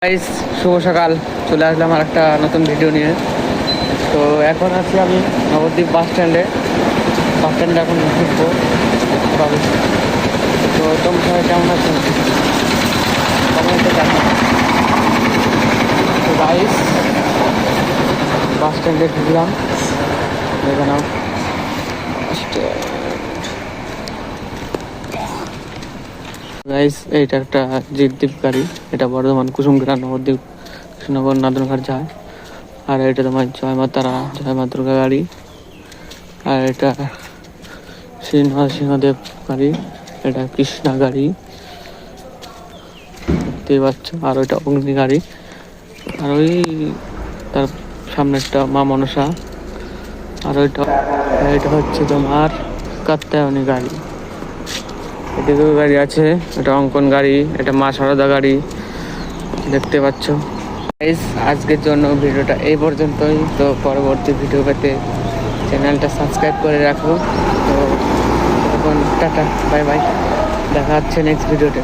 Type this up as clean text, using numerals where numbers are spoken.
Guys, শুভ সকাল। চলে আসলাম আর একটা নতুন ভিডিও নিয়ে। তো এখন আছি আমি নবদ্বীপ বাস স্ট্যান্ডে এখন ঢুকবো তবে। তো তোমরা সবাই কেমন আছো? কমেন্টে জানাও। তো গাইস, বাস স্ট্যান্ডে ঢুকলাম, দেখে নাও। গাইস, এইটা একটা জিদ্দীপ গাড়ি। এটা বর্ধমান কুসুমগ্রাম নবদ্বীপ কৃষ্ণনগর নাদনঘাট যায়। আর এটা তোমার জয় মা তারা জয় মা দুর্গা গাড়ি। আর এটা সিংহদেব গাড়ি, এটা কৃষ্ণা গাড়ি দেখতেই পাচ্ছ। আর ওইটা অগ্নি গাড়ি। আর ওই তার সামনেরটা মা মনসা। আর এটা হচ্ছে তোমার কাত্যায়নী গাড়ি। এদিকেও গাড়ি আছে, এটা অঙ্কন গাড়ি, এটা মা সারদা গাড়ি দেখতে পাচ্ছ। আজকের জন্য ভিডিওটা এই পর্যন্তই। তো পরবর্তী ভিডিও পেতে চ্যানেলটা সাবস্ক্রাইব করে রাখো। তো এখন টাটা, বাই বাই, দেখা হচ্ছে নেক্সট ভিডিওতে।